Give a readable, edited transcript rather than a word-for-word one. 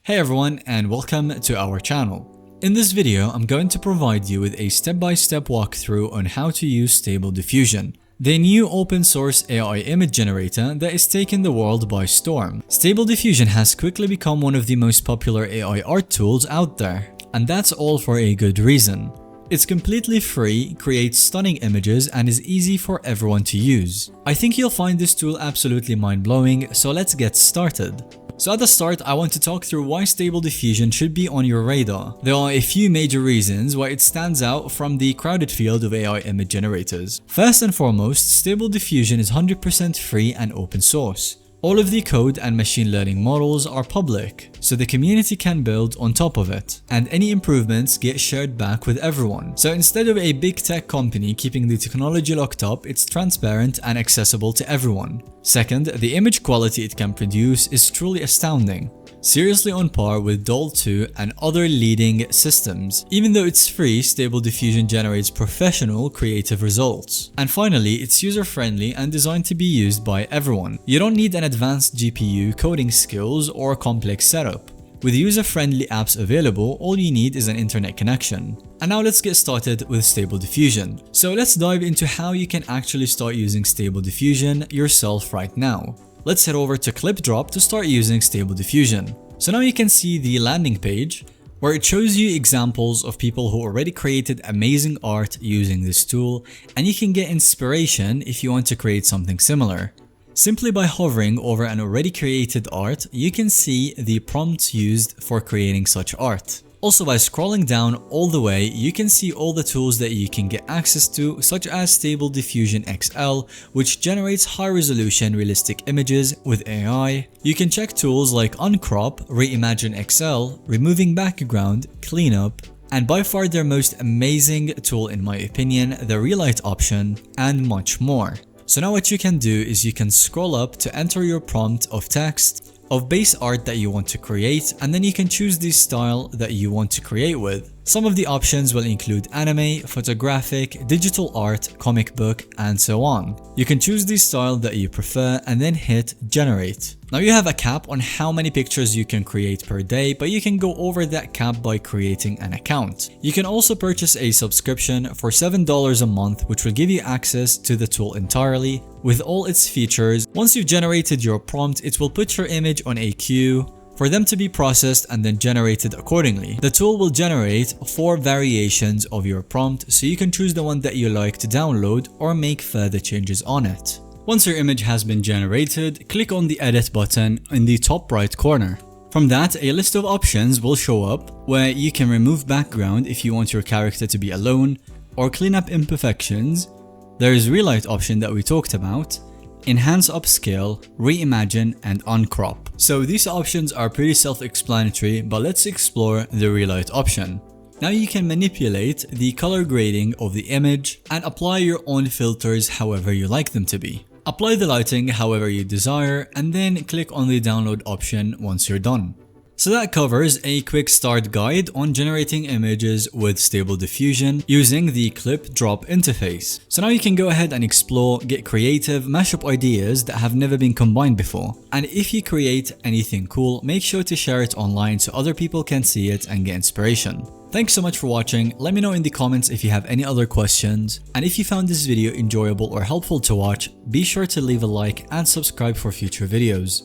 Hey everyone, and welcome to our channel. In this video, I'm going to provide you with a step-by-step walkthrough on how to use Stable Diffusion, the new open source AI image generator that is taking the world by storm. Stable Diffusion has quickly become one of the most popular AI art tools out there, and that's all for a good reason. It's completely free, creates stunning images, and is easy for everyone to use. I think you'll find this tool absolutely mind-blowing, so let's get started. So at the start, I want to talk through why Stable Diffusion should be on your radar. There are a few major reasons why it stands out from the crowded field of AI image generators. First and foremost, Stable Diffusion is 100% free and open source. All of the code and machine learning models are public, so the community can build on top of it, and any improvements get shared back with everyone. So instead of a big tech company keeping the technology locked up, it's transparent and accessible to everyone. Second, the image quality it can produce is truly astounding, seriously on par with DALL 2 and other leading systems. Even though it's free, Stable Diffusion generates professional, creative results. And finally, it's user-friendly and designed to be used by everyone. You don't need an advanced GPU, coding skills, or a complex setup. With user-friendly apps available, all you need is an internet connection. And now let's get started with Stable Diffusion. So let's dive into how you can actually start using Stable Diffusion yourself right now. Let's head over to Clipdrop to start using Stable Diffusion. So now you can see the landing page where it shows you examples of people who already created amazing art using this tool, and you can get inspiration if you want to create something similar. Simply by hovering over an already created art, you can see the prompts used for creating such art. Also, by scrolling down all the way, you can see all the tools that you can get access to, such as Stable Diffusion XL, which generates high-resolution realistic images with AI. You can check tools like Uncrop, Reimagine XL, Removing Background, Cleanup, and by far their most amazing tool in my opinion, the Relight option, and much more. So now what you can do is you can scroll up to enter your prompt of text of base art that you want to create, and then you can choose the style that you want to create with. Some of the options will include anime, photographic, digital art, comic book, and so on. You can choose the style that you prefer and then hit generate. Now you have a cap on how many pictures you can create per day, but you can go over that cap by creating an account. You can also purchase a subscription for $7 a month, which will give you access to the tool entirely with all its features. Once you've generated your prompt, it will put your image on a queue for them to be processed and then generated accordingly. The tool will generate 4 variations of your prompt, so you can choose the one that you like to download or make further changes on it. Once your image has been generated, click on the edit button in the top right corner. From that, a list of options will show up where you can remove background if you want your character to be alone, or clean up imperfections. There is Relight option that we talked about, Enhance Upscale, Reimagine, and Uncrop. So these options are pretty self-explanatory, but let's explore the Relight option. Now you can manipulate the color grading of the image and apply your own filters however you like them to be. Apply the lighting however you desire, and then click on the download option once you're done. So that covers a quick start guide on generating images with Stable Diffusion using the Clipdrop interface. So now you can go ahead and explore, get creative, mash up ideas that have never been combined before. And if you create anything cool, make sure to share it online so other people can see it and get inspiration. Thanks so much for watching. Let me know in the comments if you have any other questions. And if you found this video enjoyable or helpful to watch, be sure to leave a like and subscribe for future videos.